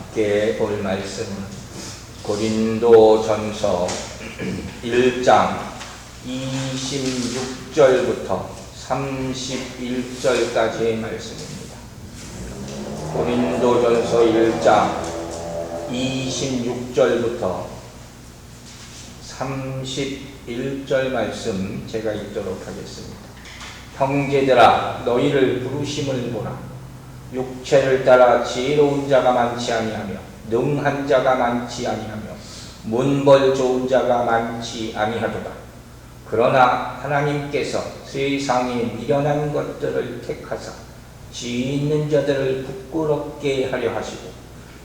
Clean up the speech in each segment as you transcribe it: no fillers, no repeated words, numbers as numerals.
함께 볼 말씀은 고린도전서 1장 26절부터 31절까지의 말씀입니다. 고린도전서 1장 26절부터 31절 말씀 제가 읽도록 하겠습니다. 형제들아, 너희를 부르심을 보라. 육체를 따라 지혜로운 자가 많지 아니하며 능한 자가 많지 아니하며 문벌 좋은 자가 많지 아니하도다. 그러나 하나님께서 세상에 미련한 것들을 택하사 지혜 있는 자들을 부끄럽게 하려 하시고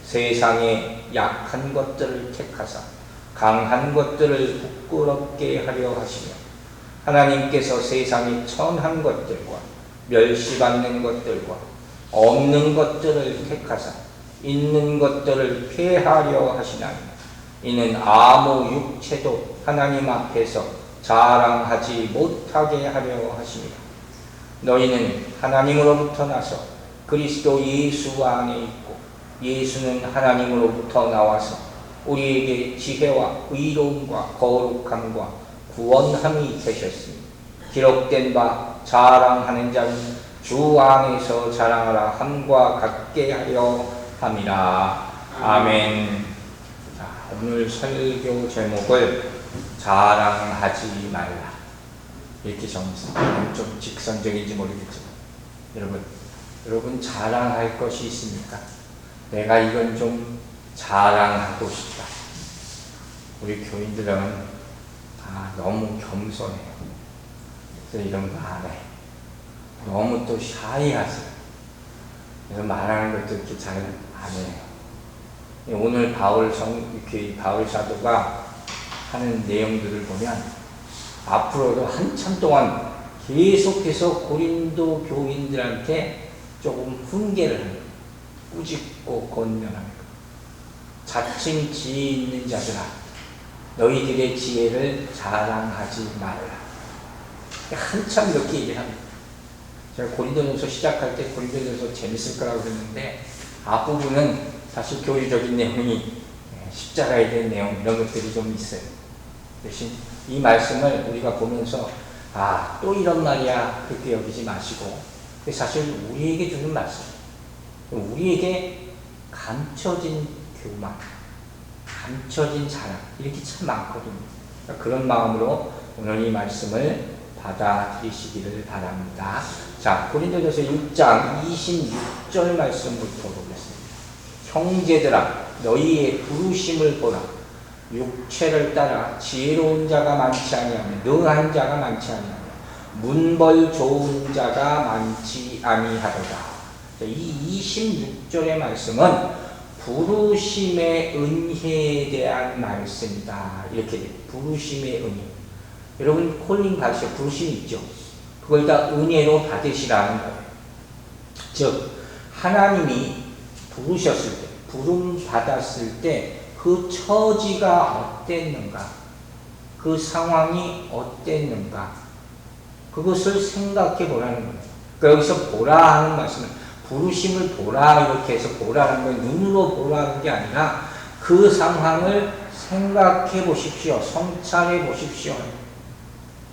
세상에 약한 것들을 택하사 강한 것들을 부끄럽게 하려 하시며 하나님께서 세상에 천한 것들과 멸시받는 것들과 없는 것들을 택하사 있는 것들을 폐하려 하시나니 이는 아무 육체도 하나님 앞에서 자랑하지 못하게 하려 하십니다. 너희는 하나님으로부터 나서 그리스도 예수 안에 있고 예수는 하나님으로부터 나와서 우리에게 지혜와 의로움과 거룩함과 구원함이 되셨으니 기록된 바 자랑하는 자는 주 안에서 자랑하라 함과 같게 하려 함이라. 아멘. 자, 오늘 설교 제목을 자랑하지 말라 이렇게 정했습니다. 좀 직선적인지 모르겠지만 여러분 자랑할 것이 있습니까? 내가 이건 좀 자랑하고 싶다. 우리 교인들은 너무 겸손해요. 그래서 이런 거 안 해. 너무 또 샤이하세요. 그래서 말하는 것도 이렇게 잘 안 해요. 오늘 바울 사도가 하는 내용들을 보면 앞으로도 한참 동안 계속해서 고린도 교인들한테 조금 훈계를 해요. 꾸짖고 권면하는 거. 자칭 지혜 있는 자들아, 너희들의 지혜를 자랑하지 말라. 한참 이렇게 얘기를 합니다. 제가 고린도전서 시작할 때 고린도전서 재밌을 거라고 그랬는데 앞부분은 사실 교리적인 내용이 십자가에 대한 내용 이런 것들이 좀 있어요. 대신 이 말씀을 우리가 보면서 또 이런 말이야 그렇게 여기지 마시고 사실 우리에게 주는 말씀, 우리에게 감춰진 교만, 감춰진 자랑 이렇게 참 많거든요. 그런 마음으로 오늘 이 말씀을 받아들이시기를 바랍니다. 자, 고린도전서 6장 26절 말씀부터 보겠습니다. 형제들아, 너희의 부르심을 보라. 육체를 따라 지혜로운 자가 많지 아니하며 능한 자가 많지 아니하며 문벌 좋은 자가 많지 아니하도다. 이 26절의 말씀은 부르심의 은혜에 대한 말씀이다. 이렇게 돼요. 부르심의 은혜. 여러분 콜링 받으셔. 부르심이 있죠. 그걸 다 은혜로 받으시라는 거예요. 즉 하나님이 부르셨을 때, 부름 받았을 때 그 처지가 어땠는가, 그 상황이 어땠는가, 그것을 생각해 보라는 거예요. 그러니까 여기서 보라 하는 말씀은 부르심을 보라 이렇게 해서 보라는 건 눈으로 보라는 게 아니라 그 상황을 생각해 보십시오. 성찰해 보십시오.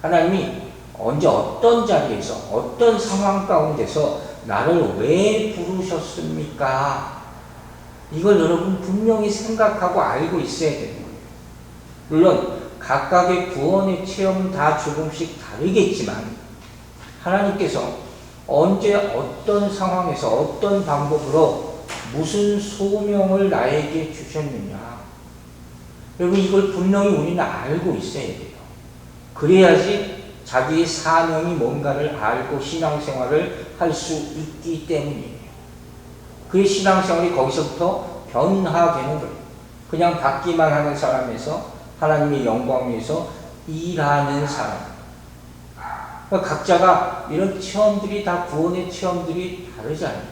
하나님이 언제 어떤 자리에서 어떤 상황 가운데서 나를 왜 부르셨습니까? 이걸 여러분 분명히 생각하고 알고 있어야 되는 거예요. 물론 각각의 구원의 체험은 다 조금씩 다르겠지만 하나님께서 언제 어떤 상황에서 어떤 방법으로 무슨 소명을 나에게 주셨느냐, 여러분 이걸 분명히 우리는 알고 있어야 돼요. 그래야지 자기의 사명이 뭔가를 알고 신앙생활을 할 수 있기 때문이에요. 그 신앙생활이 거기서부터 변화되는 거예요. 그냥 받기만 하는 사람에서 하나님의 영광 위해서 일하는 사람. 그러니까 각자가 이런 체험들이 다 구원의 체험들이 다르잖아요.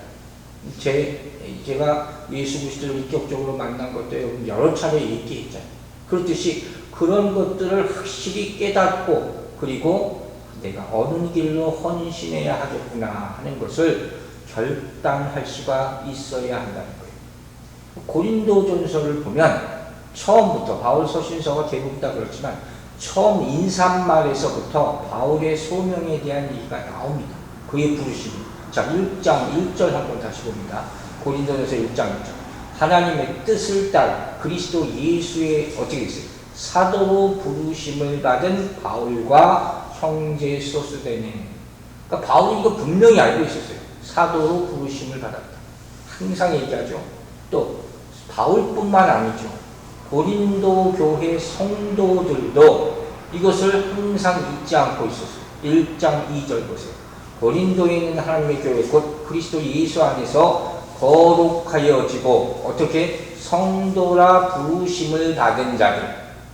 제가 예수 그리스도를 인격적으로 만난 것도 여러 차례 얘기했잖아요. 그렇듯이 그런 것들을 확실히 깨닫고 그리고 내가 어느 길로 헌신해야 하겠구나 하는 것을 결단할 수가 있어야 한다는 거예요. 고린도전서를 보면 처음부터 바울 서신서가 대부분 다 그렇지만 처음 인사말에서부터 바울의 소명에 대한 얘기가 나옵니다. 그의 부르심. 자, 1장 1절 한번 다시 봅니다. 고린도전서 1장 1절. 하나님의 뜻을 따라 그리스도 예수의 어떻게 있어요? 사도로 부르심을 받은 바울과 형제 소스되네. 그러니까 바울이 이거 분명히 알고 있었어요. 사도로 부르심을 받았다. 항상 얘기하죠. 또 바울뿐만 아니죠. 고린도 교회 성도들도 이것을 항상 잊지 않고 있었어요. 1장 2절 보세요. 고린도에 있는 하나님의 교회 곧 그리스도 예수 안에서 거룩하여지고 어떻게 성도라 부르심을 받은 자들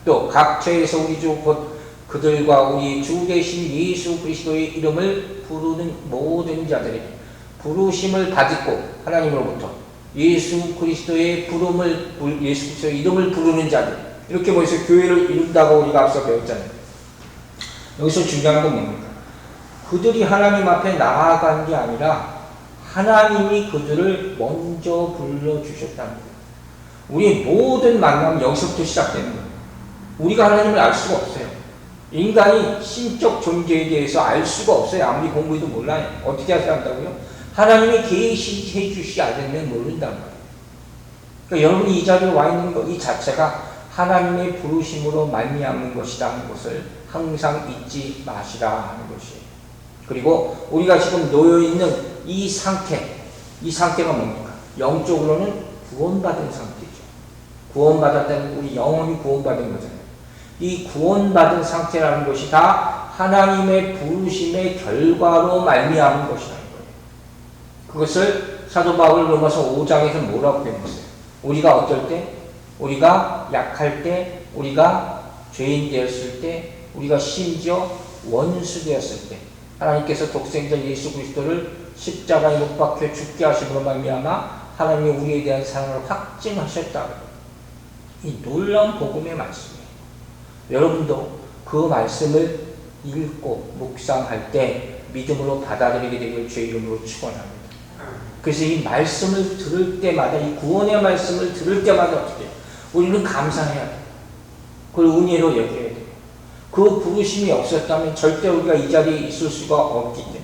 또 각처에서 우리 주 곧 그들과 우리 주 되신 예수 그리스도의 이름을 부르는 모든 자들에게 부르심을 받고 하나님으로부터 예수 그리스도의 예수 그리스도의 이름을 부르는 자들 이렇게 보여서 교회를 이룬다고 우리가 앞서 배웠잖아요. 여기서 중요한 건 뭡니까? 그들이 하나님 앞에 나아간 게 아니라 하나님이 그들을 먼저 불러주셨다는 거예요. 우리 모든 만남은 여기서부터 시작되는 거예요. 우리가 하나님을 알 수가 없어요. 인간이 신적 존재에 대해서 알 수가 없어요. 아무리 공부해도 몰라요. 어떻게 한다고요? 하나님이 계시해 주시지 않으면 모른단 말이에요. 그러니까 여러분이 이 자리에 와 있는 것 이 자체가 하나님의 부르심으로 말미암는 것이라는 것을 항상 잊지 마시라 하는 것이에요. 그리고 우리가 지금 놓여있는 이 상태가 뭡니까? 영적으로는 구원받은 상태죠. 구원받았다는 우리 영혼이 구원받은 거잖아요. 이 구원받은 상태라는 것이 다 하나님의 부르심의 결과로 말미암은 것이라는 거예요. 그것을 사도 바울 로마서 5장에서 뭐라고 배웠어요? 우리가 어떨 때? 우리가 약할 때, 우리가 죄인 되었을 때, 우리가 심지어 원수 되었을 때 하나님께서 독생자 예수 그리스도를 십자가에 못 박혀 죽게 하심으로 말미암아 하나님이 우리에 대한 사랑을 확증하셨다. 이 놀라운 복음의 말씀이에요. 여러분도 그 말씀을 읽고 묵상할 때 믿음으로 받아들이게 되길 주의 이름으로 축원합니다. 그래서 이 말씀을 들을 때마다 이 구원의 말씀을 들을 때마다 어떻게 해요? 우리는 감사해야 돼요. 그걸 은혜로 여겨야 돼요. 그 부르심이 없었다면 절대 우리가 이 자리에 있을 수가 없기 때문에.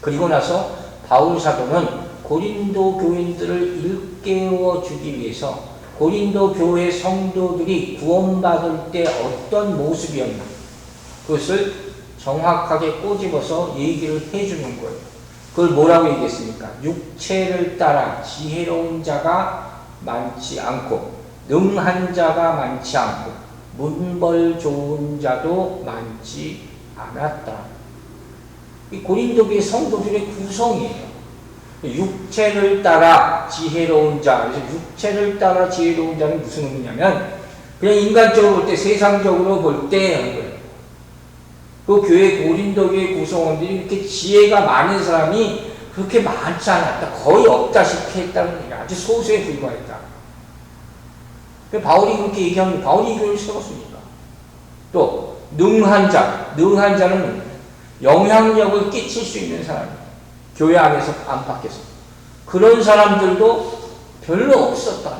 그리고 나서 바울 사도는 고린도 교인들을 일깨워 주기 위해서 고린도 교회 성도들이 구원받을 때 어떤 모습이었나 그것을 정확하게 꼬집어서 얘기를 해주는 거예요. 그걸 뭐라고 얘기했습니까? 육체를 따라 지혜로운 자가 많지 않고 능한 자가 많지 않고 문벌 좋은 자도 많지 않았다. 이 고린도 교회 성도들의 구성이에요. 육체를 따라 지혜로운 자. 그래서 육체를 따라 지혜로운 자는 무슨 의미냐면 그냥 인간적으로 볼 때 세상적으로 볼 때 하는 거예요. 그 교회 고린도 교회 구성원들이 이렇게 지혜가 많은 사람이 그렇게 많지 않았다. 거의 없다시피 했다는 얘기가 아주 소수에 불과했다. 바울이 그렇게 얘기하면 바울이 이 교회를 세웠습니까? 또 능한 자는 영향력을 끼칠 수 있는 사람이에요. 교회 안에서 안팎에서 그런 사람들도 별로 없었다.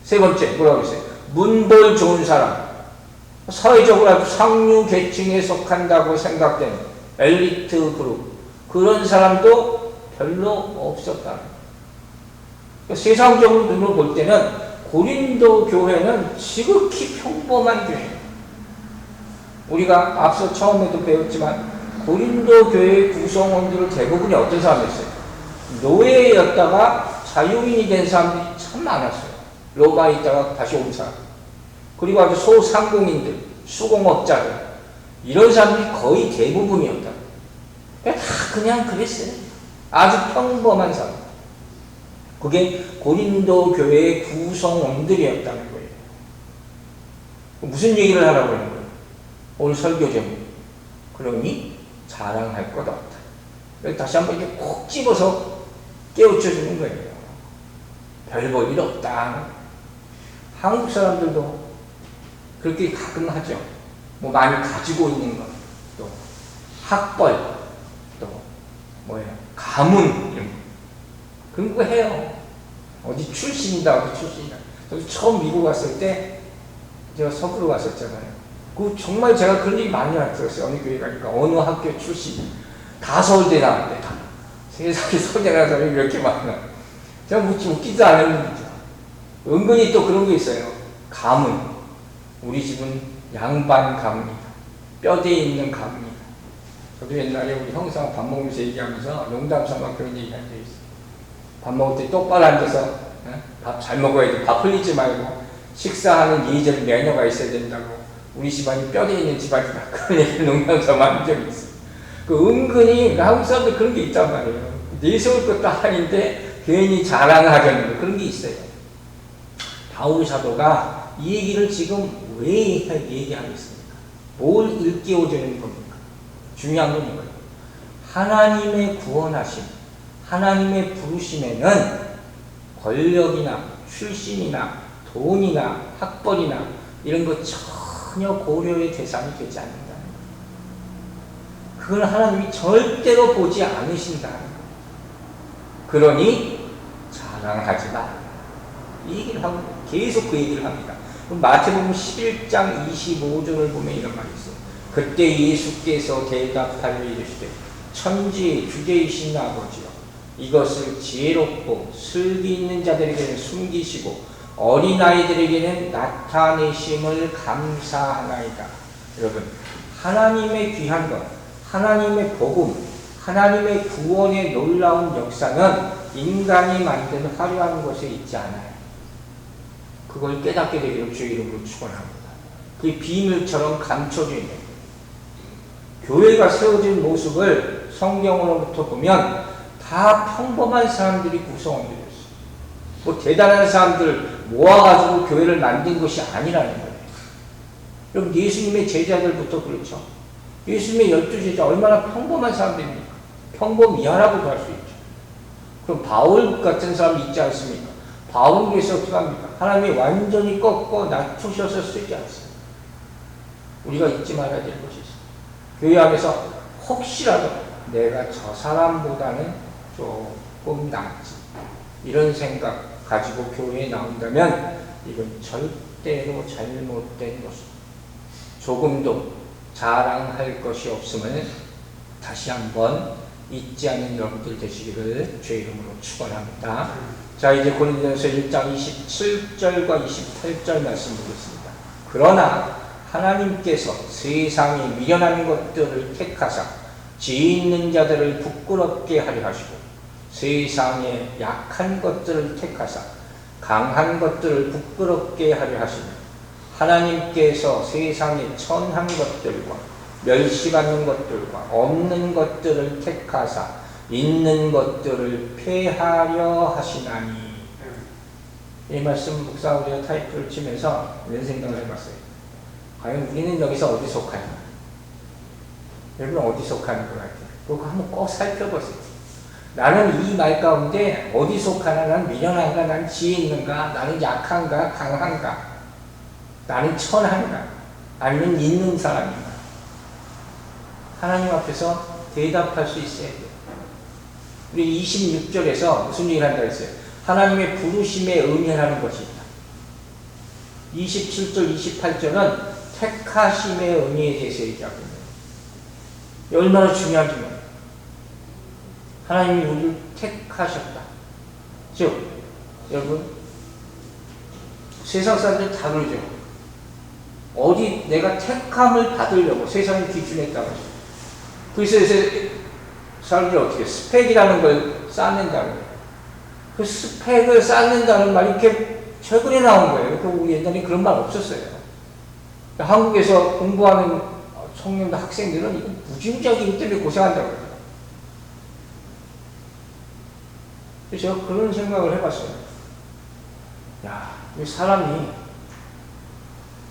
세 번째 뭐라고 했어요? 문벌 좋은 사람, 사회적으로 아주 상류 계층에 속한다고 생각되는 엘리트 그룹 그런 사람도 별로 없었다. 그러니까 세상적으로 눈으로 볼 때는 고린도 교회는 지극히 평범한 교회예요. 우리가 앞서 처음에도 배웠지만 고린도 교회 구성원들은 대부분이 어떤 사람이었어요? 노예였다가 자유인이 된 사람들이 참 많았어요. 로마에 있다가 다시 온 사람. 그리고 아주 소상공인들, 수공업자들 이런 사람들이 거의 대부분이었다. 다 그냥 그랬어요. 아주 평범한 사람. 그게 고린도 교회의 구성원들이었다는 거예요. 무슨 얘기를 하라고 하는 거예요? 오늘 설교 제목. 그러니 자랑할 것 없다. 다시 한번 이렇게 콕 집어서 깨우쳐주는 거예요. 별 볼 일 없다. 한국 사람들도 그렇게 가끔 하죠. 뭐 많이 가지고 있는 것, 또 학벌, 또 뭐예요? 가문 이런 거. 그런 거 해요. 어디 출신이다, 어디 출신이다. 저도 처음 미국 갔을 때 제가 서부로 갔었잖아요. 그 정말 제가 그런 얘기 많이 들었어요. 어느 교회 가니까 어느 학교 출신 다 서울대 나왔대. 다. 세상에 서울대 나온 사람이 이렇게 많아. 제가 웃기지도 않았는데 은근히 또 그런 게 있어요. 가문. 우리 집은 양반 가문이다. 뼈대에 있는 가문이다. 저도 옛날에 우리 형사가 밥 먹으면서 얘기하면서 농담 삼아 그런 얘기 한 적이 있어요. 밥 먹을 때 똑바로 앉아서 밥 잘 먹어야 돼. 밥 흘리지 말고 식사하는 예절 매너가 있어야 된다고. 우리 집안이 뼈대에 있는 집안이다. 그런 얘기를 농담 삼아 한 적이 있어요. 그 은근히 한국 사람들 그런 게 있단 말이에요. 내세울 것도 아닌데 괜히 자랑하려는 거 그런 게 있어요. 바울 사도가 이 얘기를 지금 왜 얘기하고 있습니까? 뭘 일깨워주는 겁니까? 중요한 건 이거예요. 하나님의 구원하심, 하나님의 부르심에는 권력이나 출신이나 돈이나 학벌이나 이런 거 전혀 고려의 대상이 되지 않는다는 거예요. 그걸 하나님이 절대로 보지 않으신다는 거예요. 그러니 자랑하지 마. 이 얘기를 하고 계속 그 얘기를 합니다. 마태복음 11장 25절을 보면 이런 말이 있어요. 그때 예수께서 대답하여 이르시되 천지의 주제이신 아버지여 이것을 지혜롭고 슬기 있는 자들에게는 숨기시고 어린아이들에게는 나타내심을 감사하나이다. 여러분 하나님의 귀한 것, 하나님의 복음, 하나님의 구원의 놀라운 역사는 인간이 만든 화려한 것에 있지 않아요. 그걸 깨닫게 되기를 주의 이름으로 축원합니다. 그게 비밀처럼 감춰져 있는 거예요. 교회가 세워진 모습을 성경으로부터 보면 다 평범한 사람들이 구성원이 되어 있어요. 뭐 대단한 사람들 모아가지고 교회를 만든 것이 아니라는 거예요. 여러분 예수님의 제자들부터 그렇죠. 예수님의 12제자 얼마나 평범한 사람들입니까? 평범이하라고도 할 수 있죠. 그럼 바울 같은 사람이 있지 않습니까? 바울을 위해서 어떻게 합니까? 하나님이 완전히 꺾어 낮추셔서 쓰지 않습니다. 우리가 잊지 말아야 될 것이 있습니다. 교회 안에서 혹시라도 내가 저 사람보다는 조금 낫지 이런 생각 가지고 교회에 나온다면 이건 절대로 잘못된 것입니다. 조금도 자랑할 것이 없음을 다시 한번 잊지 않는 여러분들 되시기를 주의 이름으로 축원합니다. 자 이제 고린도전서 1장 27절과 28절 말씀 보겠습니다. 그러나 하나님께서 세상에 미련한 것들을 택하사 지혜 있는 자들을 부끄럽게 하려 하시고 세상에 약한 것들을 택하사 강한 것들을 부끄럽게 하려 하시며 하나님께서 세상에 천한 것들과 멸시받는 것들과 없는 것들을 택하사 있는 것들을 폐하려 하시나니. 이 말씀 목사 우리가 타이틀을 치면서 이런 생각을 해봤어요. 과연 우리는 여기서 어디 속하냐? 여러분 어디 속하는 것 같아요? 그거 한번 꼭 살펴보세요. 나는 이 말 가운데 어디 속하나? 나는 미련한가? 나는 지혜 있는가? 나는 약한가? 강한가? 나는 천한가? 아니면 있는 사람인가? 하나님 앞에서 대답할 수 있어야 돼요. 우리 26절에서 무슨 얘기를 한다 했어요? 하나님의 부르심에 은혜라는 것이 있다. 27절, 28절은 택하심의 은혜에 대해서 얘기하고 있는 얼마나 중요한지 몰라요. 하나님이 우리를 택하셨다. 즉, 여러분, 세상 사람들 다 그러죠. 어디 내가 택함을 받으려고 세상의 기준에 따라서. 그래서 사람들이 어떻게 스펙이라는 걸 쌓는다는 거예요. 그 스펙을 쌓는다는 말이 이렇게 최근에 나온 거예요. 우리 옛날에 그런 말 없었어요. 한국에서 공부하는 청년들, 학생들은 이거 무지무지하게 때문에 고생한다고 해요. 그래서 제가 그런 생각을 해봤어요. 야, 이 사람이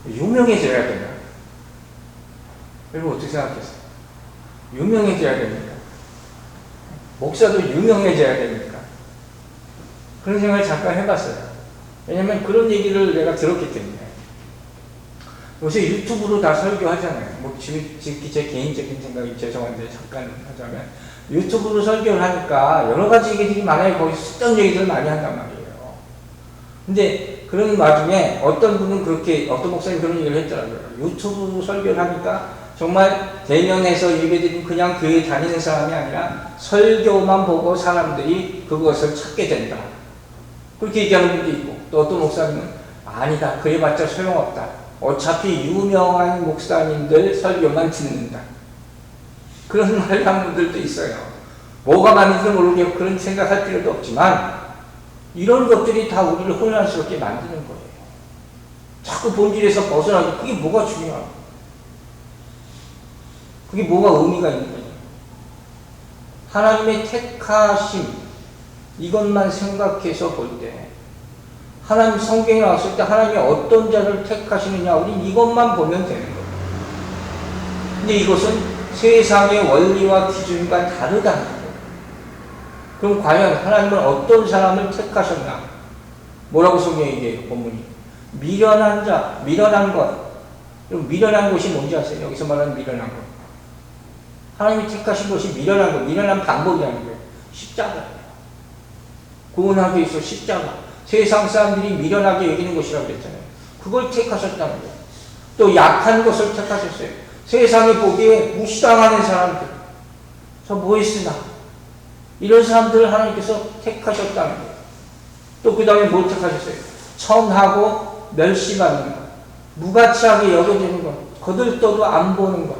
유명해져야 되나? 여러분 어떻게 생각했어요? 유명해져야 됩니까? 목사도 유명해져야 됩니까? 그런 생각을 잠깐 해봤어요. 왜냐면 그런 얘기를 내가 들었기 때문에. 요새 유튜브로 다 설교하잖아요. 뭐 지금 제 개인적인 생각이 죄송한데 잠깐 하자면 유튜브로 설교를 하니까 여러 가지 얘기들이 많아요. 거기서 쓸데없는 얘기들을 많이 한단 말이에요. 근데 그런 와중에 어떤 분은 그렇게, 어떤 목사님 그런 얘기를 했더라고요. 유튜브 설교를 하니까 정말 대면에서 예배드리는 그냥 교회 다니는 사람이 아니라 설교만 보고 사람들이 그것을 찾게 된다. 그렇게 얘기하는 분도 있고, 또 어떤 목사님은 아니다. 그래봤자 소용없다. 어차피 유명한 목사님들 설교만 듣는다. 그런 말을 하는 분들도 있어요. 뭐가 맞는지 모르겠고 그런 생각할 필요도 없지만 이런 것들이 다 우리를 혼란스럽게 만드는 거예요. 자꾸 본질에서 벗어나기, 그게 뭐가 중요하고 그게 뭐가 의미가 있는 거예요. 하나님의 택하심, 이것만 생각해서 볼 때, 하나님 성경에 나왔을 때 하나님이 어떤 자를 택하시느냐, 우린 이것만 보면 되는 거예요. 근데 이것은 세상의 원리와 기준과 다르다는 거예요. 그럼 과연 하나님은 어떤 사람을 택하셨나? 뭐라고 성경에 얘기해요, 본문이? 미련한 자, 미련한 것. 그럼 미련한 것이 뭔지 아세요? 여기서 말하는 미련한 것. 하나님이 택하신 것이 미련한 것, 미련한 방법이라는 거예요. 십자가예요. 구원하기 위해서 십자가. 세상 사람들이 미련하게 여기는 것이라고 그랬잖아요. 그걸 택하셨다는 거예요. 또 약한 것을 택하셨어요. 세상이 보기에 무시당하는 사람들. 저 뭐 했으나? 이런 사람들을 하나님께서 택하셨다는 거예요. 또 그 다음에 뭘 택하셨어요? 천하고 멸시받는 것. 무가치하게 여겨지는 것. 거들떠도 안 보는 것.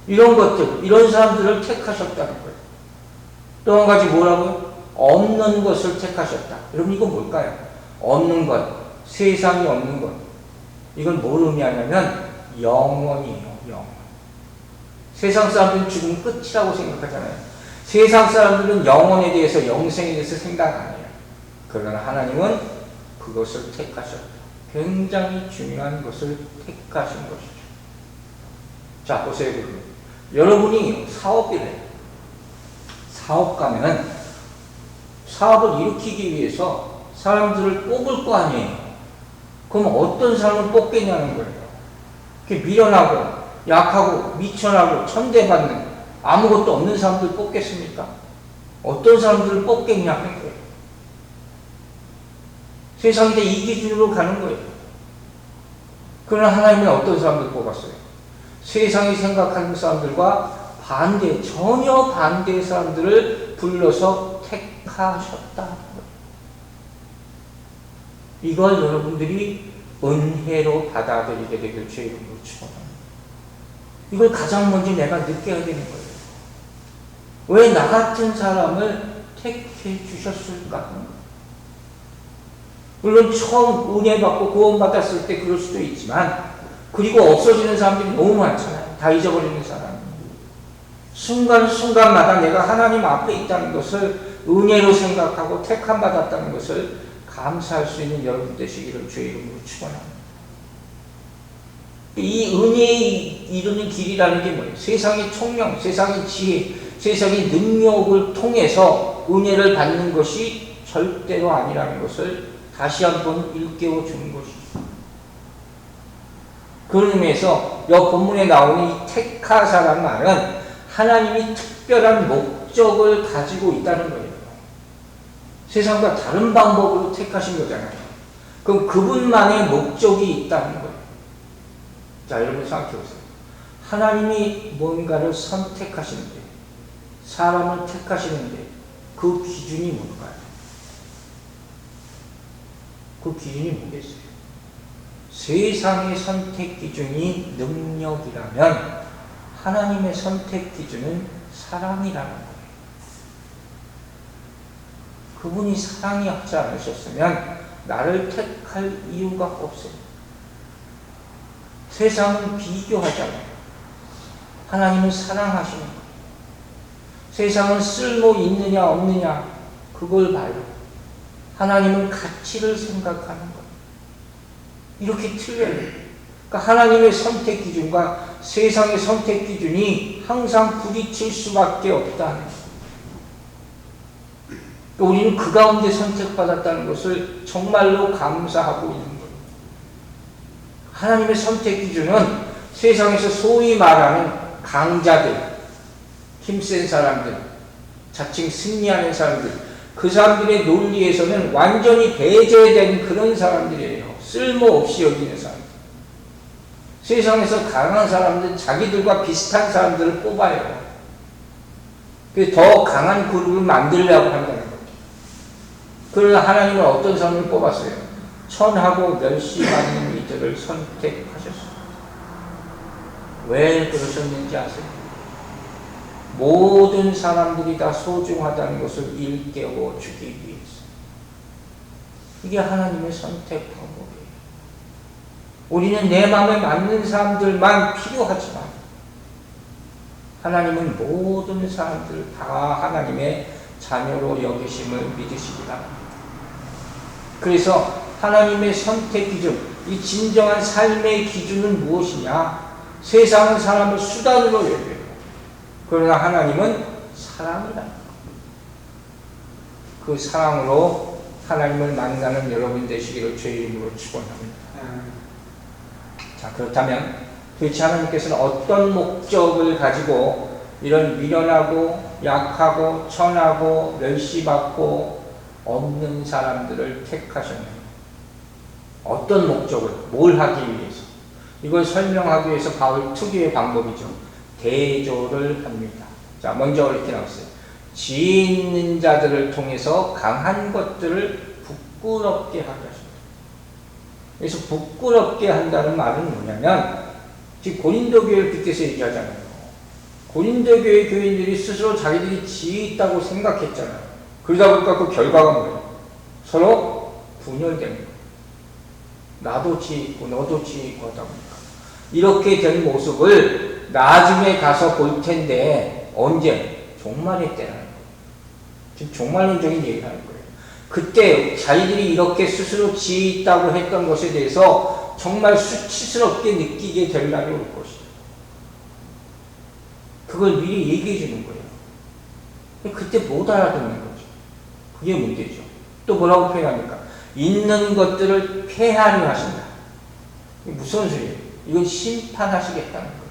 이런 것들, 이런 사람들을 택하셨다는 거예요. 또 한 가지 뭐라고요? 없는 것을 택하셨다. 여러분 이건 뭘까요? 없는 것, 세상이 없는 것. 이건 뭘 의미하냐면 영원이에요. 영원. 세상 사람들은 죽으면 끝이라고 생각하잖아요. 세상 사람들은 영원에 대해서, 영생에 대해서 생각 안 해요. 그러나 하나님은 그것을 택하셨다. 굉장히 중요한 것을 택하신 것이죠. 자, 보세요. 여러분이 사업을 해요. 사업가면 사업을 일으키기 위해서 사람들을 뽑을 거 아니에요. 그럼 어떤 사람을 뽑겠냐는 거예요. 이렇게 미련하고 약하고 미천하고 천대받는 아무것도 없는 사람들 뽑겠습니까? 어떤 사람들을 뽑겠냐는 거예요. 세상에 이 기준으로 가는 거예요. 그러나 하나님은 어떤 사람들 뽑았어요? 세상이 생각하는 사람들과 반대, 전혀 반대의 사람들을 불러서 택하셨다. 이걸 여러분들이 은혜로 받아들이게 되길 주의 이름으로 축원합니다. 이걸 가장 먼저 내가 느껴야 되는 거예요. 왜 나 같은 사람을 택해 주셨을까? 물론 처음 은혜 받고 구원 받았을 때 그럴 수도 있지만, 그리고 없어지는 사람들이 너무 많잖아요. 다 잊어버리는 사람. 순간순간마다 내가 하나님 앞에 있다는 것을 은혜로 생각하고 택함 받았다는 것을 감사할 수 있는 여러분 되시기를 주의 이름으로 축원합니다. 이 은혜에 이르는 길이라는 게 뭐예요? 세상의 총명, 세상의 지혜, 세상의 능력을 통해서 은혜를 받는 것이 절대로 아니라는 것을 다시 한번 일깨워 주는 것이죠. 그런 의미에서 이 본문에 나오는 이 택하사라는 말은 하나님이 특별한 목적을 가지고 있다는 거예요. 세상과 다른 방법으로 택하신 거잖아요. 그럼 그분만의 목적이 있다는 거예요. 자, 여러분 생각해 보세요. 하나님이 뭔가를 선택하시는데, 사람을 택하시는데 그 기준이 뭘까요? 그 기준이 뭐겠어요? 세상의 선택 기준이 능력이라면 하나님의 선택 기준은 사랑이라는 거예요. 그분이 사랑이 하지 않으셨으면 나를 택할 이유가 없어요. 세상은 비교하잖아요. 하나님은 사랑하시는 거예요. 세상은 쓸모 있느냐 없느냐 그걸 봐요. 하나님은 가치를 생각하는 거예요. 이렇게 틀려요. 그러니까 하나님의 선택 기준과 세상의 선택 기준이 항상 부딪힐 수밖에 없다는 거예요. 우리는 그 가운데 선택받았다는 것을 정말로 감사하고 있는 거예요. 하나님의 선택 기준은 세상에서 소위 말하는 강자들, 힘센 사람들, 자칭 승리하는 사람들, 그 사람들의 논리에서는 완전히 배제된 그런 사람들이에요. 쓸모없이 여기는 사람들. 세상에서 강한 사람들, 자기들과 비슷한 사람들을 뽑아요. 더 강한 그룹을 만들려고 한다는 거죠. 그러나 하나님은 어떤 사람을 뽑았어요? 천하고 멸시받는 이들을 선택하셨어요. 왜 그러셨는지 아세요? 모든 사람들이 다 소중하다는 것을 일깨워 주기 위해서. 이게 하나님의 선택 방법이에요. 우리는 내 마음에 맞는 사람들만 필요하지만 하나님은 모든 사람들 다 하나님의 자녀로 여기심을 믿으시기 바랍니다. 그래서 하나님의 선택 기준, 이 진정한 삶의 기준은 무엇이냐? 세상은 사람을 수단으로 여겨요. 그러나 하나님은 사랑이다. 그 사랑으로 하나님을 만나는 여러분 되시기를 주의 이름으로 축원합니다. 자, 그렇다면 도대체 하나님께서는 어떤 목적을 가지고 이런 미련하고 약하고 천하고 멸시받고 없는 사람들을 택하셨나요? 어떤 목적을, 뭘 하기 위해서? 이걸 설명하기 위해서 바울 특유의 방법이죠. 대조를 합니다. 자, 먼저 이렇게 나왔어요. 지혜 있는 자들을 통해서 강한 것들을 부끄럽게 하게 하십니다. 그래서 부끄럽게 한다는 말은 뭐냐면, 지금 고린도 교회를 빗대서 얘기하잖아요. 고린도 교회 교인들이 스스로 자기들이 지혜 있다고 생각했잖아요. 그러다 보니까 그 결과가 뭐예요? 서로 분열되는 거예요. 나도 지혜 있고 너도 지혜 있고 하다 보니까. 이렇게 된 모습을 나중에 가서 볼 텐데, 언제? 종말의 때라는 거예요. 지금 종말론적인 얘기를 하는 거예요. 그때 자기들이 이렇게 스스로 지혜 있다고 했던 것에 대해서 정말 수치스럽게 느끼게 될 날이 올 것이다. 그걸 미리 얘기해 주는 거예요. 그때 못 알아듣는 거죠. 그게 문제죠. 또 뭐라고 표현합니까? 있는 것들을 폐하려 하신다. 이게 무슨 소리예요? 이건 심판하시겠다는 거예요.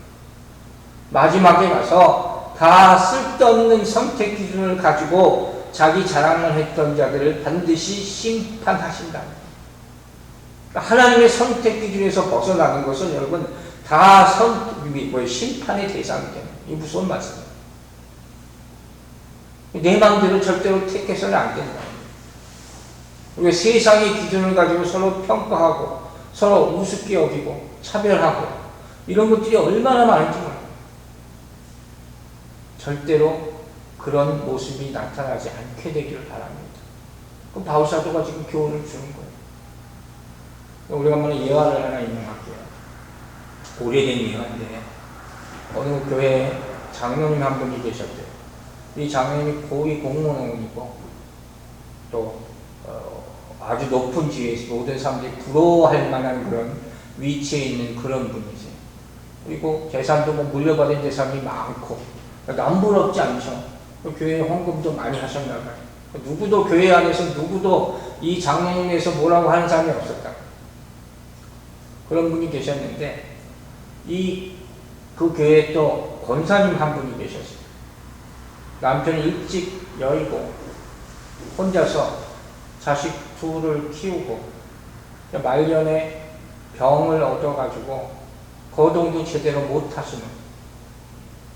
마지막에 가서 다 쓸데없는 선택 기준을 가지고 자기 자랑을 했던 자들을 반드시 심판하신다. 하나님의 선택 기준에서 벗어나는 것은 여러분 다 심판의 대상이 되는. 이게 무슨 말씀이에요? 내 마음대로 절대로 택해서는 안 된다. 우리가 세상의 기준을 가지고 서로 평가하고 서로 우습게 여기고 차별하고 이런 것들이 얼마나 많은지 몰라요. 절대로 그런 모습이 나타나지 않게 되기를 바랍니다. 그럼 바울 사도가 지금 교훈을 주는 거예요. 우리가 한번 예화를 하나 인용할게요. 오래된 예화인데 어느 교회에 장로님 한 분이 계셨대요. 이 장로님이 고위 공무원이고 또 아주 높은 지위에서 모든 사람들이 부러워할 만한 그런 위치에 있는 그런 분이세요. 그리고 재산도 뭐 물려받은 재산이 많고 남부럽지 않죠. 교회에 헌금도 많이 하셨나 봐요. 누구도 교회 안에서 누구도 이 장로님에서 뭐라고 하는 사람이 없었다. 그런 분이 계셨는데 그 교회에 또 권사님 한 분이 계셨어요. 남편이 일찍 여의고 혼자서 자식 둘을 키우고 말년에 병을 얻어가지고 거동도 제대로 못 하시는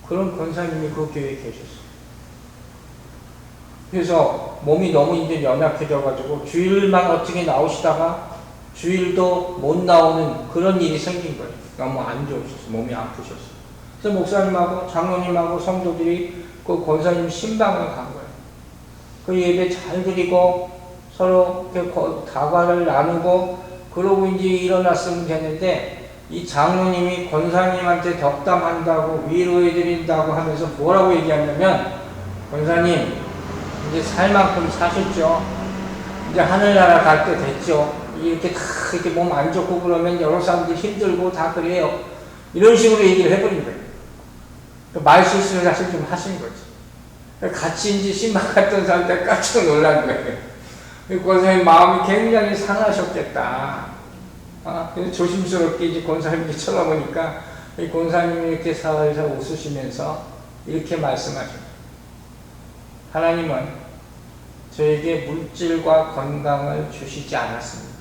그런 권사님이 그 교회에 계셨어요. 그래서 몸이 너무 이제 연약해져가지고 주일만 어떻게 나오시다가 주일도 못 나오는 그런 일이 생긴 거예요. 너무 안 좋으셔서 몸이 아프셨어요. 그래서 목사님하고 장로님하고 성도들이 그 권사님 신방을 간 거예요. 그 예배 잘 드리고 서로 다과를 나누고 그러고 이제 일어났으면 되는데 이 장로님이 권사님한테 덕담한다고 위로해드린다고 하면서 뭐라고 얘기하냐면 권사님 이제 살 만큼 사셨죠. 이제 하늘나라 갈 때 됐죠. 이렇게 다 이렇게 몸 안 좋고 그러면 여러 사람들이 힘들고 다 그래요. 이런 식으로 얘기를 해버린 거예요. 말 실수를 사실 좀 하신 거죠. 같이 이제 신방 갔던 사람들 깜짝 놀란 거예요. 권사님 마음이 굉장히 상하셨겠다. 그래서 조심스럽게 이제 권사님이 쳐다보니까 이 권사님이 이렇게 살살 웃으시면서 이렇게 말씀하십니다. 하나님은 저에게 물질과 건강을 주시지 않았습니다.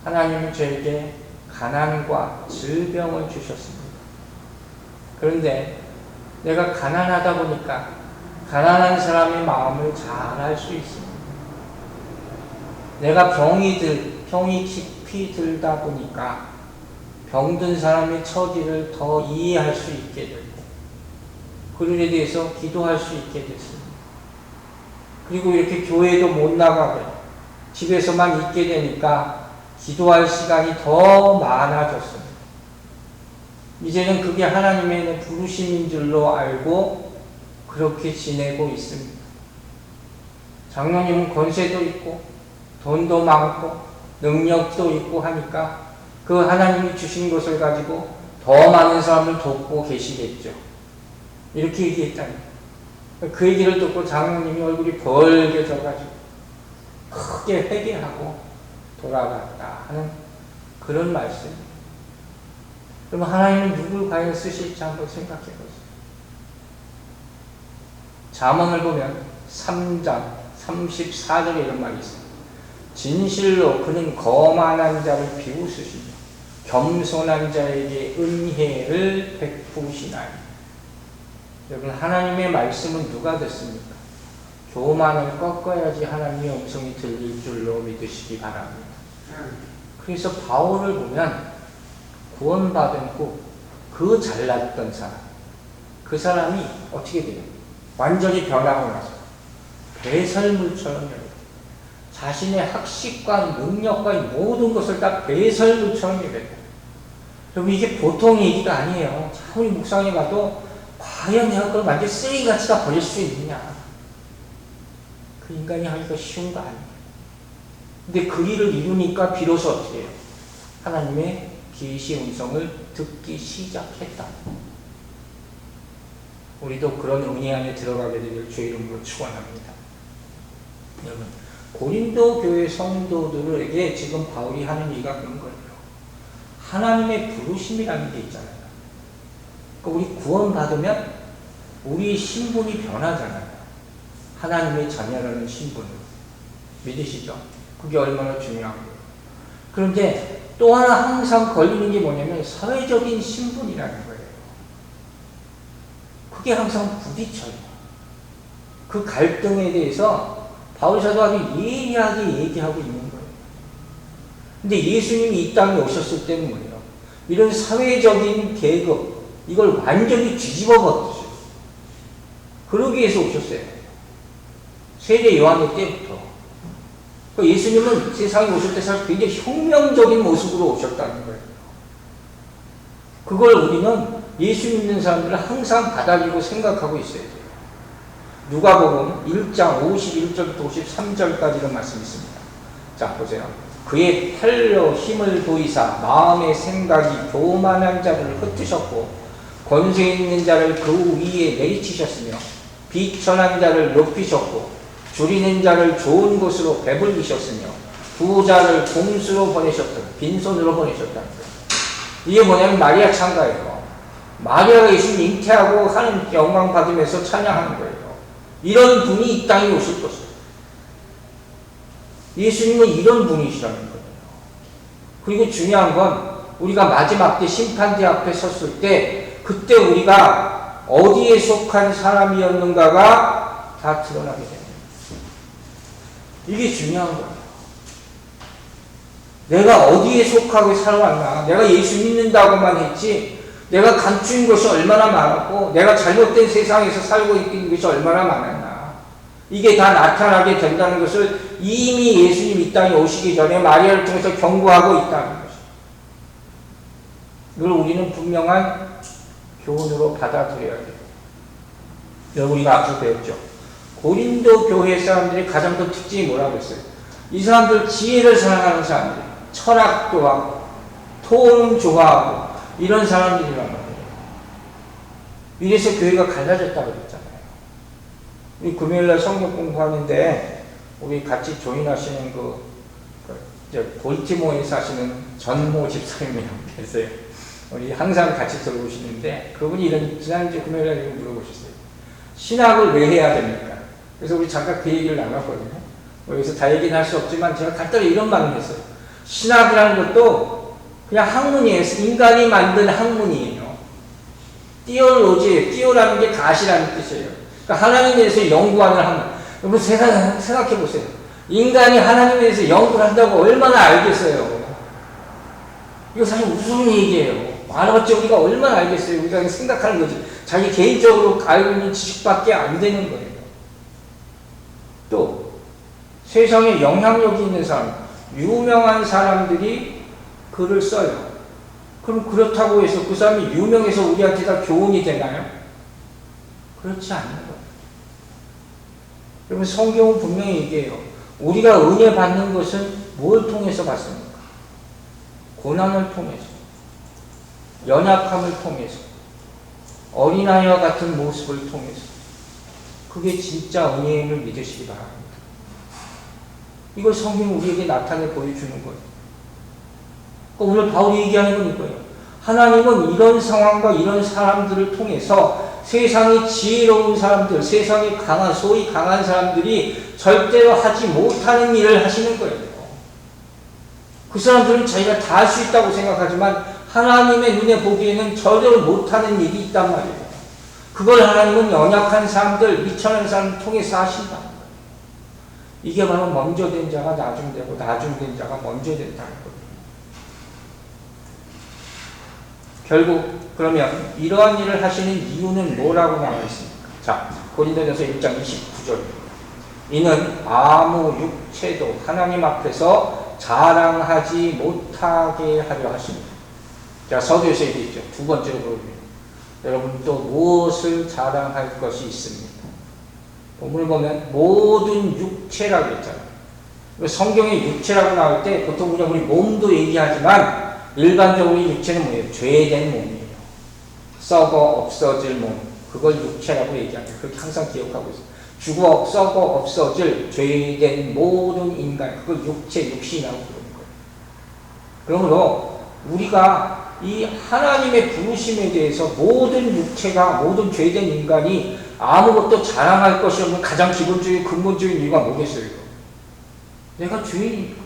하나님은 저에게 가난과 질병을 주셨습니다. 그런데 내가 가난하다 보니까 가난한 사람의 마음을 잘 알 수 있습니다. 내가 병이 깊이 들다 보니까 병든 사람의 처지를 더 이해할 수 있게 되고 그들에 대해서 기도할 수 있게 됐습니다. 그리고 이렇게 교회도 못 나가고 집에서만 있게 되니까 기도할 시간이 더 많아졌습니다. 이제는 그게 하나님의 부르심인 줄로 알고 그렇게 지내고 있습니다. 장로님은 권세도 있고 돈도 많고 능력도 있고 하니까 그 하나님이 주신 것을 가지고 더 많은 사람을 돕고 계시겠죠. 이렇게 얘기했답니다. 그 얘기를 듣고 장로님이 얼굴이 벌개져가지고 크게 회개하고 돌아갔다 하는 그런 말씀입니다. 그럼 하나님은 누굴 과연 쓰실지 한번 생각해 보세요. 잠언을 보면 3장 34절에 이런 말이 있습니다. 진실로 그는 거만한 자를 비웃으시며 겸손한 자에게 은혜를 베푸시나니. 여러분, 하나님의 말씀은 누가 듣습니까? 교만을 꺾어야지 하나님의 음성이 들릴 줄로 믿으시기 바랍니다. 그래서 바울을 보면 구원받은 후 그 잘났던 사람, 그 사람이 어떻게 돼요? 완전히 변하고 나서 배설물처럼 돼요. 자신의 학식과 능력과 모든 것을 다 배설물처럼 돼요. 여러분, 이게 보통 얘기가 아니에요. 우리 묵상에 가도 과연 내가 그걸 완전 쓰레기같이 다 버릴 수 있느냐. 그 인간이 하기가 쉬운 거 아니에요. 근데 그 일을 이루니까 비로소 어떻게 해요? 하나님의 계시 음성을 듣기 시작했다. 우리도 그런 은혜 안에 들어가게 되길 주의 이름으로 축원합니다. 여러분, 고린도 교회 성도들에게 지금 바울이 하는 얘기가 그런 거예요. 하나님의 부르심이라는 게 있잖아요. 우리 구원받으면 우리 신분이 변하잖아요. 하나님의 자녀라는 신분을. 믿으시죠? 그게 얼마나 중요한 거예요. 그런데 또 하나 항상 걸리는 게 뭐냐면 사회적인 신분이라는 거예요. 그게 항상 부딪혀요. 그 갈등에 대해서 바울 사도가 아주 예리하게 얘기하고 있는 거예요. 근데 예수님이 이 땅에 오셨을 때는 뭐예요? 이런 사회적인 계급, 이걸 완전히 뒤집어 버렸어요. 그러기 위해서 오셨어요. 세례 요한의 때부터. 예수님은 세상에 오실 때 사실 굉장히 혁명적인 모습으로 오셨다는 거예요. 그걸 우리는 예수 믿는 사람들은 항상 받아들이고 생각하고 있어야 돼요. 누가복음 1장 51절부터 53절까지 이런 말씀이 있습니다. 자, 보세요. 그의 팔로 힘을 보이사 마음의 생각이 교만한 자를 흩으셨고 권세 있는 자를 그 위에 내리치셨으며 비천한 자를 높이셨고 줄이는 자를 좋은 곳으로 배불리셨으며 부자를 공수로 보내셨다. 빈손으로 보내셨다는 거예요. 이게 뭐냐면 마리아 찬가예요. 마리아가 예수님 잉태하고 하는 영광 받으면서 찬양하는 거예요. 이런 분이 이 땅에 오실 것이다. 예수님은 이런 분이시라는 거예요. 그리고 중요한 건 우리가 마지막 때 심판대 앞에 섰을 때 그때 우리가 어디에 속한 사람이었는가가 다 드러나게 됩니다. 이게 중요한 거예요. 내가 어디에 속하게 살아왔나? 내가 예수 믿는다고만 했지 내가 감추인 것이 얼마나 많았고 내가 잘못된 세상에서 살고 있는 것이 얼마나 많았나? 이게 다 나타나게 된다는 것을 이미 예수님 이 땅에 오시기 전에 마리아를 통해서 경고하고 있다는 것이죠. 이걸 우리는 분명한 교훈으로 받아들여야 돼요. 여러분, 우리가 앞서 배웠죠. 고린도 교회 사람들이 가장 큰 특징이 뭐라고 했어요? 이 사람들 지혜를 사랑하는 사람들, 철학도 하고 토론 좋아하고 이런 사람들이란 말이에요. 이래서 교회가 갈라졌다고 그랬잖아요. 우리 금요일날 성경 공부하는데 우리 같이 조인하시는 볼티모어에 사시는 전모 집사님이 계세요. 우리 항상 같이 들어오시는데 그분이 지난주 금요일날 이런 물어보셨어요. 신학을 왜 해야 됩니까? 그래서 우리 잠깐 그 얘기를 나눴거든요. 여기서 다 얘기는 할 수 없지만 제가 간단히 이런 말을 했어요. 신학이라는 것도 그냥 학문이에요. 인간이 만든 학문이에요. 띠올로지예요. 띠오라는 게 가시라는 뜻이에요. 그러니까 하나님에 대해서 연구하는 학문. 여러분 생각해 보세요. 인간이 하나님에 대해서 연구를 한다고 얼마나 알겠어요. 이거 사실 무슨 얘기예요. 알아봤자 우리가 얼마나 알겠어요. 우리가 생각하는 거지. 자기 개인적으로 알고 있는 지식밖에 안 되는 거예요. 또 세상에 영향력이 있는 사람, 유명한 사람들이 글을 써요. 그럼 그렇다고 해서 그 사람이 유명해서 우리한테 다 교훈이 되나요? 그렇지 않는 거예요. 여러분 성경은 분명히 얘기해요. 우리가 은혜 받는 것은 뭘 통해서 받습니까? 고난을 통해서, 연약함을 통해서, 어린아이와 같은 모습을 통해서. 그게 진짜 은혜임을 믿으시기 바랍니다. 이걸 성경이 우리에게 나타내 보여주는 거예요. 그러니까 오늘 바울이 얘기하는 건 이거예요. 하나님은 이런 상황과 이런 사람들을 통해서 세상이 지혜로운 사람들, 세상이 강한, 소위 강한 사람들이 절대로 하지 못하는 일을 하시는 거예요. 그 사람들은 자기가 다 할 수 있다고 생각하지만 하나님의 눈에 보기에는 절대로 못하는 일이 있단 말이에요. 그걸 하나님은 연약한 사람들, 미천한 사람을 통해서 하신다는 거예요. 이게 바로 먼저 된 자가 나중 되고 나중 된 자가 먼저 된다는 거예요. 결국 그러면 이러한 일을 하시는 이유는 뭐라고 나와 있습니까? 자, 고린도전서 1장 29절입니다. 이는 아무 육체도 하나님 앞에서 자랑하지 못하게 하려 하십니다. 자, 서두에서 얘기했죠. 두 번째로 그럽니다. 여러분 또 무엇을 자랑할 것이 있습니까? 본문을 보면 모든 육체라고 했잖아요. 성경에 육체라고 나올 때 보통 우리 몸도 얘기하지만 일반적으로 육체는 뭐예요? 죄된 몸이에요. 썩어 없어질 몸. 그걸 육체라고 얘기합니다. 그렇게 항상 기억하고 있어요. 죽어 썩어 없어질 죄된 모든 인간. 그걸 육체, 육신이라고 부르는 거예요. 그러므로 우리가 이 하나님의 부르심에 대해서 모든 육체가, 모든 죄된 인간이 아무것도 자랑할 것이 없는 가장 기본적인 근본적인 이유가 뭐겠어요? 내가 죄인이니까.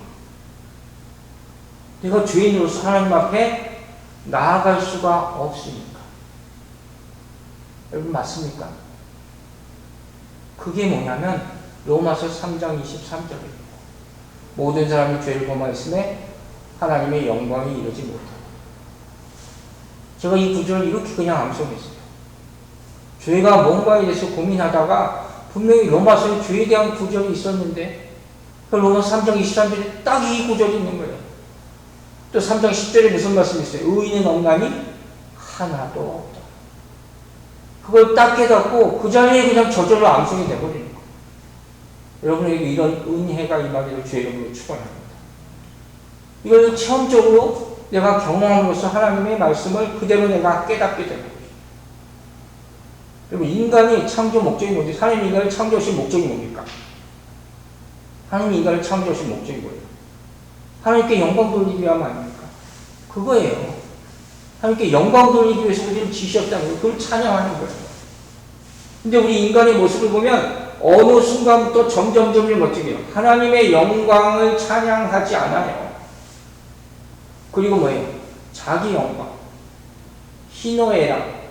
내가 죄인으로서 하나님 앞에 나아갈 수가 없으니까. 여러분 맞습니까? 그게 뭐냐면 로마서 3장 23절입니다. 모든 사람이 죄를 범하였음에 하나님의 영광이 이루지 못하고. 제가 이 구절을 이렇게 그냥 암송했어요. 죄가 뭔가에 대해서 고민하다가 분명히 로마서에 죄에 대한 구절이 있었는데 그 로마서 3장 23절에 딱 이 구절이 있는 거예요. 또 3장 10절에 무슨 말씀이 있어요? 의인은 없나니 하나도 없다. 그걸 딱 깨닫고 그 자리에 그냥 저절로 암송이 되버리는 거예요. 여러분에게 이런 은혜가 임하기를 주의 이름으로 축원합니다. 이걸 체험적으로 내가 경험함으로써 하나님의 말씀을 그대로 내가 깨닫게 되는 거예요. 여러분 인간이 창조 목적이 뭔지, 하나님 인간을 창조하신 목적이 뭡니까? 하나님 인간을 창조하신 목적이 뭐예요? 하나님께 영광 돌리기 위함 아닙니까? 그거예요. 하나님께 영광 돌리기 위해서 우리를 지으셨다는 거, 그걸 찬양하는 거예요. 근데 우리 인간의 모습을 보면 어느 순간부터 점점점 어떻게 해요? 하나님의 영광을 찬양하지 않아요. 그리고 뭐예요? 자기 영광, 희노애락,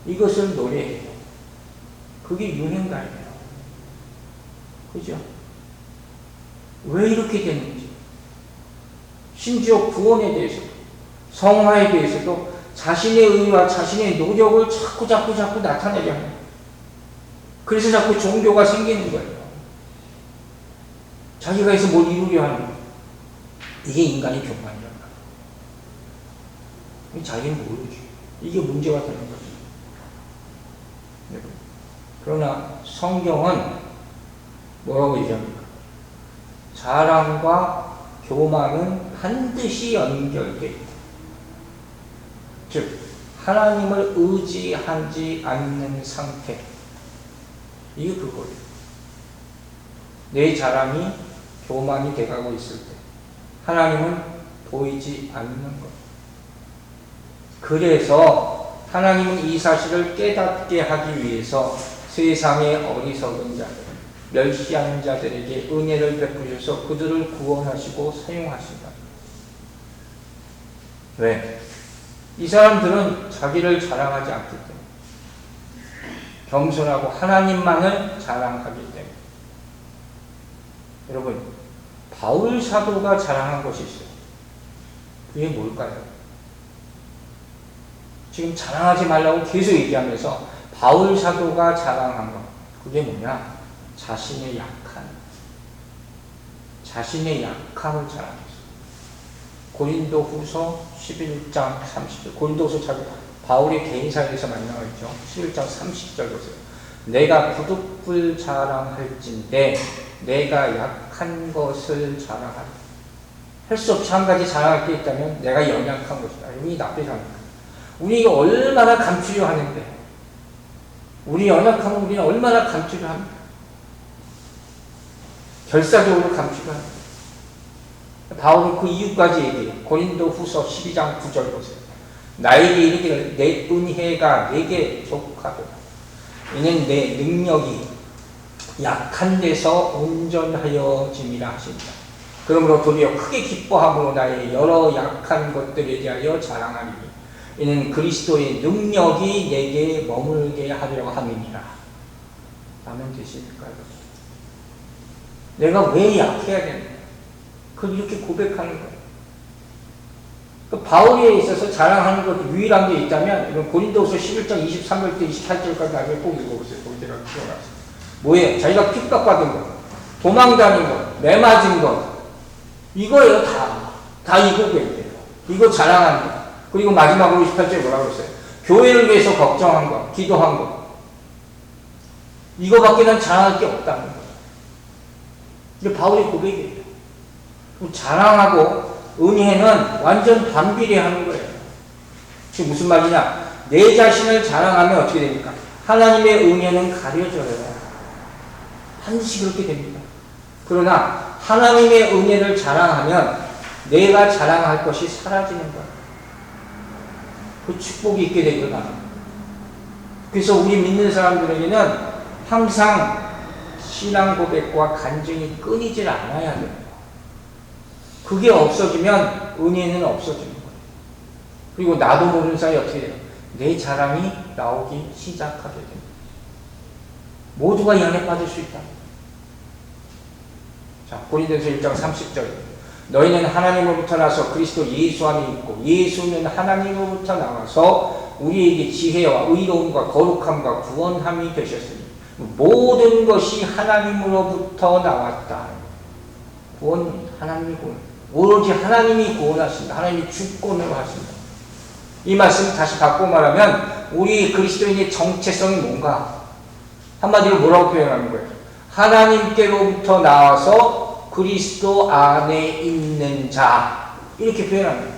이것을 노래해요. 그게 유행가예요. 그죠? 왜 이렇게 됐는지. 심지어 구원에 대해서도, 성화에 대해서도 자신의 의와 자신의 노력을 자꾸 나타내려 해요. 그래서 자꾸 종교가 생기는 거예요. 자기가 해서 뭘 이루려 하는 거예요. 이게 인간의 교만이란 말이에요. 자기는 모르지. 이게 문제가 되는 거죠. 그러나 성경은 뭐라고 얘기합니까? 자랑과 교만은 반드시 연결되어 있다. 즉 하나님을 의지하지 않는 상태. 이게 그거예요. 내 자랑이 교만이 돼가고 있을 때 하나님은 보이지 않는 것. 그래서 하나님은 이 사실을 깨닫게 하기 위해서 세상의 어리석은 자들, 멸시하는 자들에게 은혜를 베푸셔서 그들을 구원하시고 사용하신다. 왜? 이 사람들은 자기를 자랑하지 않기 때문에, 겸손하고 하나님만을 자랑하기 때문에. 여러분, 바울 사도가 자랑한 것이 있어요. 그게 뭘까요? 지금 자랑하지 말라고 계속 얘기하면서 바울 사도가 자랑한 것, 그게 뭐냐? 자신의 약함을 자랑했어요. 고린도 후서 11장 30절. 고린도 후서 바울의 개인사에서 많이 나와 있죠. 11장 30절 보세요. 내가 부득불 자랑할진대 내가 약한 것을 자랑하리. 할 수 없이 한 가지 자랑할 게 있다면 내가 연약한 것이다. 여기 나쁘지 않습니까? 우리가 얼마나 감추려 하는데, 우리 연약함은 우리는 얼마나 감추려 합니까? 결사적으로 감추려 합니다. 바울은 그 이유까지 얘기해요. 고린도 후서 12장 9절 보세요. 나에게 이르기를 내 은혜가 내게 족하도다. 이는 내 능력이 약한 데서 온전하여짐이라 하신다. 그러므로 도리어 크게 기뻐함으로 나의 여러 약한 것들에 대하여 자랑하리니 이는 그리스도의 능력이 내게 머물게 하려고 함이니라. 라면 되십니까? 내가 왜 약해야 되는가? 그걸 이렇게 고백하는 거예요. 그 바울에 있어서 자랑하는 것 유일한 게 있다면 이건 고린도후서 11장 23절부터 28절까지 나중에 꼭 읽어보세요. 거기 제가 기억났어요. 뭐예요? 자기가 핍박받은 것, 도망다닌 것, 매맞은 것, 이거예요. 다 이거 얘기해요. 이거 자랑하는 것. 그리고 마지막으로 28절에 뭐라고 했어요? 교회를 위해서 걱정한 것, 기도한 것. 이거밖에 난 자랑할 게 없다는 거예요. 이게 바울의 고백이에요. 자랑하고 은혜는 완전 반비례하는 거예요. 지금 무슨 말이냐? 내 자신을 자랑하면 어떻게 됩니까? 하나님의 은혜는 가려져요. 반드시 그렇게 됩니다. 그러나 하나님의 은혜를 자랑하면 내가 자랑할 것이 사라지는 거예요. 그 축복이 있게 되거나. 그래서 우리 믿는 사람들에게는 항상 신앙 고백과 간증이 끊이질 않아야 돼요. 그게 없어지면 은혜는 없어지는 거예요. 그리고 나도 모르는 사이에 어떻게 돼요? 내 자랑이 나오기 시작하게 됩니다. 모두가 이 안에 빠질 수 있다. 자, 고린도서 1장 30절. 너희는 하나님으로부터 나서 그리스도 예수 안에 있고 예수는 하나님으로부터 나와서 우리에게 지혜와 의로움과 거룩함과 구원함이 되셨으니 모든 것이 하나님으로부터 나왔다. 구원 하나님이 구원. 오로지 하나님이 구원하신다. 하나님이 주권으로 하신다. 이 말씀 다시 바꿔 말하면 우리 그리스도인의 정체성이 뭔가? 한마디로 뭐라고 표현하는 거예요? 하나님께로부터 나와서 그리스도 안에 있는 자. 이렇게 표현하는 거예요.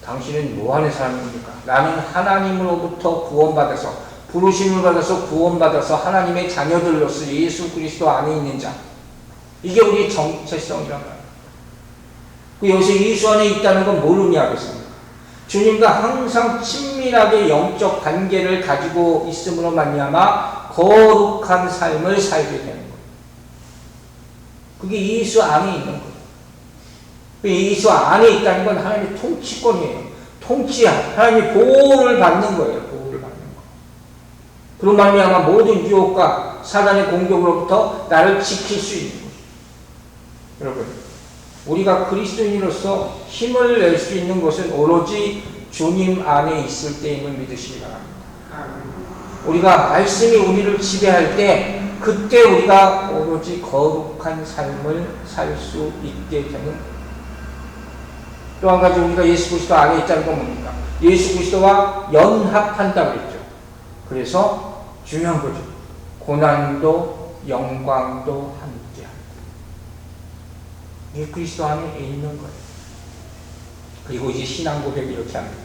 당신은 뭐 하는 사람입니까? 나는 하나님으로부터 구원받아서, 부르심을 받아서 구원받아서 하나님의 자녀들로서 예수 그리스도 안에 있는 자. 이게 우리의 정체성이란 말이에요. 여기서 예수 안에 있다는 건 뭘 의미하겠습니까? 주님과 항상 친밀하게 영적 관계를 가지고 있음으로 말미암아 거룩한 삶을 살게 되는 거예요. 그게 예수 안에 있는 거예요. 예수 안에 있다는 건 하나님의 통치권이에요. 하나님의 보호를 받는 거예요. 보호를 받는 거. 그런 말미암아 모든 유혹과 사단의 공격으로부터 나를 지킬 수 있는 거예요. 여러분, 우리가 그리스도인으로서 힘을 낼 수 있는 것은 오로지 주님 안에 있을 때임을 믿으시기 바랍니다. 우리가 말씀이 우리를 지배할 때 그때 우리가 오로지 거룩한 삶을 살 수 있게 되는 거예요. 또 한 가지 우리가 예수 그리스도 안에 있다는 건 뭡니까? 예수 그리스도와 연합한다고 했죠. 그래서 중요한 거죠. 고난도 영광도 함께 합니다. 이게 그리스도 안에 있는 거예요. 그리고 이제 신앙 고백이 이렇게 합니다.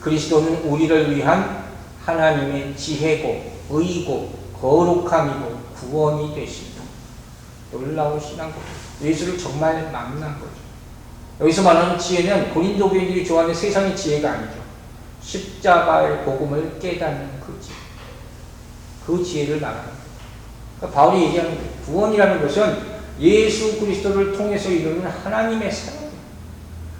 그리스도는 우리를 위한 하나님의 지혜고 의고 거룩함이고 구원이 되신다. 놀라운 신앙 고백. 예수를 정말 만난 거죠. 여기서 말하는 지혜는 고린도 교인들이 좋아하는 세상의 지혜가 아니죠. 십자가의 복음을 깨닫는 그 지혜. 그 지혜를 말합니다. 그러니까 바울이 얘기하는 거예요. 구원이라는 것은 예수 그리스도를 통해서 이루는 하나님의 사랑이에요.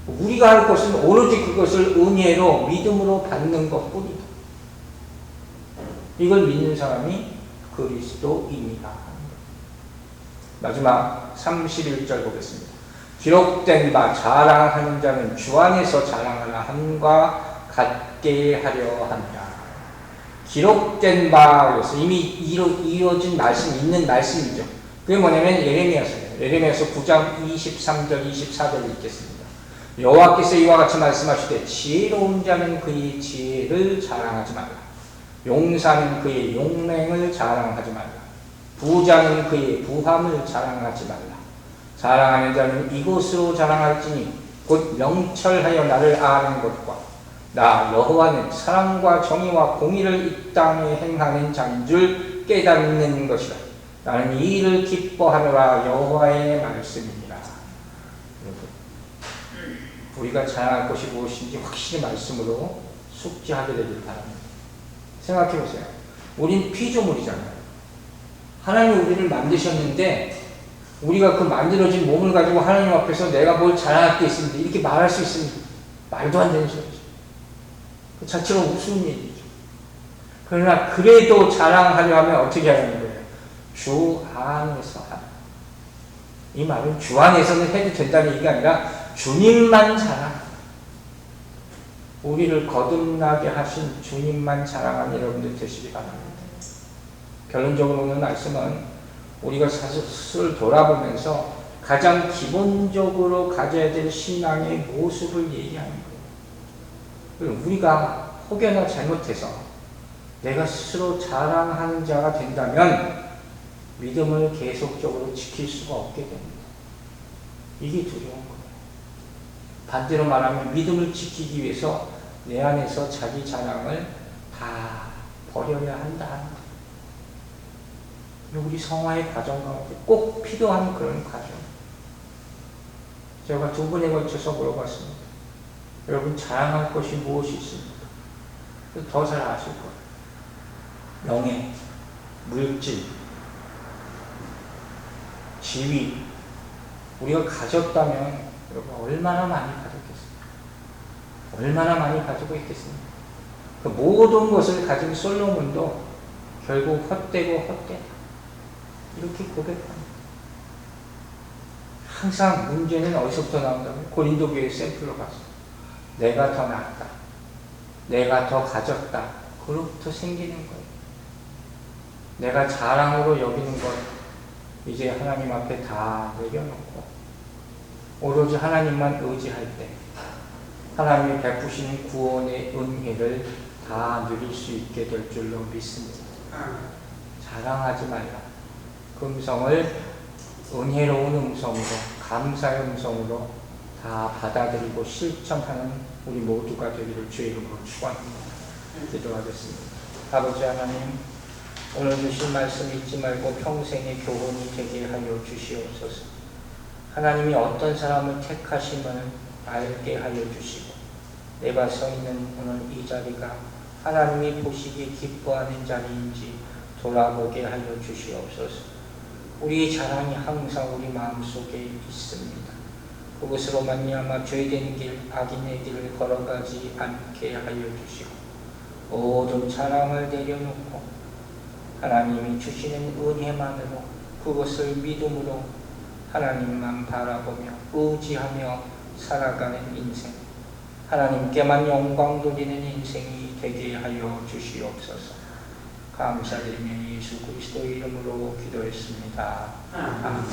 우리가 할 것은 오로지 그것을 은혜로 믿음으로 받는 것뿐이다. 이걸 믿는 사람이 그리스도입니다. 마지막 31절 보겠습니다. 기록된 바 자랑하는 자는 주 안에서 자랑하라 함과 같게 하려 합니다. 기록된 바, 그래서 이미 이루어진 말씀, 있는 말씀이죠. 그게 뭐냐면 예레미야서예요. 예레미야서 9장 23절, 24절을 읽겠습니다. 여호와께서 이와 같이 말씀하시되 지혜로운 자는 그의 지혜를 자랑하지 말라. 용사는 그의 용맹을 자랑하지 말라. 부자는 그의 부함을 자랑하지 말라. 자랑하는 자는 이것으로 자랑할지니 곧 명철하여 나를 아는 것과 나 여호와는 사랑과 정의와 공의를 이 땅에 행하는 자인 줄 깨닫는 것이라. 나는 이 일을 기뻐하노라. 여호와의 말씀이니라. 우리가 자랑할 것이 무엇인지 확실히 말씀으로 숙지하게 되길 바랍니다. 생각해 보세요. 우린 피조물이잖아요. 하나님이 우리를 만드셨는데 우리가 그 만들어진 몸을 가지고 하나님 앞에서 내가 뭘 자랑할 게 있습니다. 이렇게 말할 수 있습니다. 말도 안 되는 소리죠. 그 자체가 우스운 얘기죠. 그러나 그래도 자랑하려 하면 어떻게 하는 거예요? 주 안에서 하라. 이 말은 주 안에서는 해도 된다는 얘기가 아니라 주님만 자랑. 우리를 거듭나게 하신 주님만 자랑하는 여러분들 되시기 바랍니다. 결론적으로 오늘 말씀은 우리가 스스로 돌아보면서 가장 기본적으로 가져야 될 신앙의 모습을 얘기하는 거예요. 우리가 혹여나 잘못해서 내가 스스로 자랑하는 자가 된다면 믿음을 계속적으로 지킬 수가 없게 됩니다. 이게 두려운 거예요. 반대로 말하면 믿음을 지키기 위해서 내 안에서 자기 자랑을 다 버려야 한다는 거예요. 우리 성화의 과정 가운데 꼭 필요한 그런 과정. 제가 2번에 걸쳐서 물어봤습니다. 여러분 자랑할 것이 무엇이 있습니까? 더 잘 아실 거예요. 명예, 물질, 지위. 우리가 가졌다면 여러분 얼마나 많이 가졌겠습니까? 얼마나 많이 가지고 있겠습니까? 그 모든 것을 가진 솔로몬도 결국 헛되고 헛되다. 이렇게 고백합니다. 항상 문제는 어디서부터 나온다고요? 고린도 교회 샘플로 가서 내가 더 낫다. 내가 더 가졌다. 그로부터 생기는 거예요. 내가 자랑으로 여기는 것 이제 하나님 앞에 다 내려놓고 오로지 하나님만 의지할 때 하나님이 베푸시는 구원의 은혜를 다 누릴 수 있게 될 줄로 믿습니다. 자랑하지 말라. 그 음성을 은혜로운 음성으로, 감사의 음성으로 다 받아들이고 실천하는 우리 모두가 되기를 주의 이름으로 축원합니다. 기도하겠습니다. 아버지 하나님, 오늘 주신 말씀 잊지 말고 평생의 교훈이 되게 하여 주시옵소서. 하나님이 어떤 사람을 택하시면 알게 하여 주시고, 내가 서 있는 오늘 이 자리가 하나님이 보시기에 기뻐하는 자리인지 돌아보게 하여 주시옵소서. 우리의 자랑이 항상 우리 마음속에 있습니다. 그것으로 말미암아 죄된 길, 악인의 길을 걸어가지 않게 하여 주시고 모든 자랑을 내려놓고 하나님이 주시는 은혜만으로 그것을 믿음으로 하나님만 바라보며 의지하며 살아가는 인생, 하나님께만 영광 돌리는 인생이 되게 하여 주시옵소서. 감사드리며 예수 그리스도의 이름으로 기도했습니다. 아멘.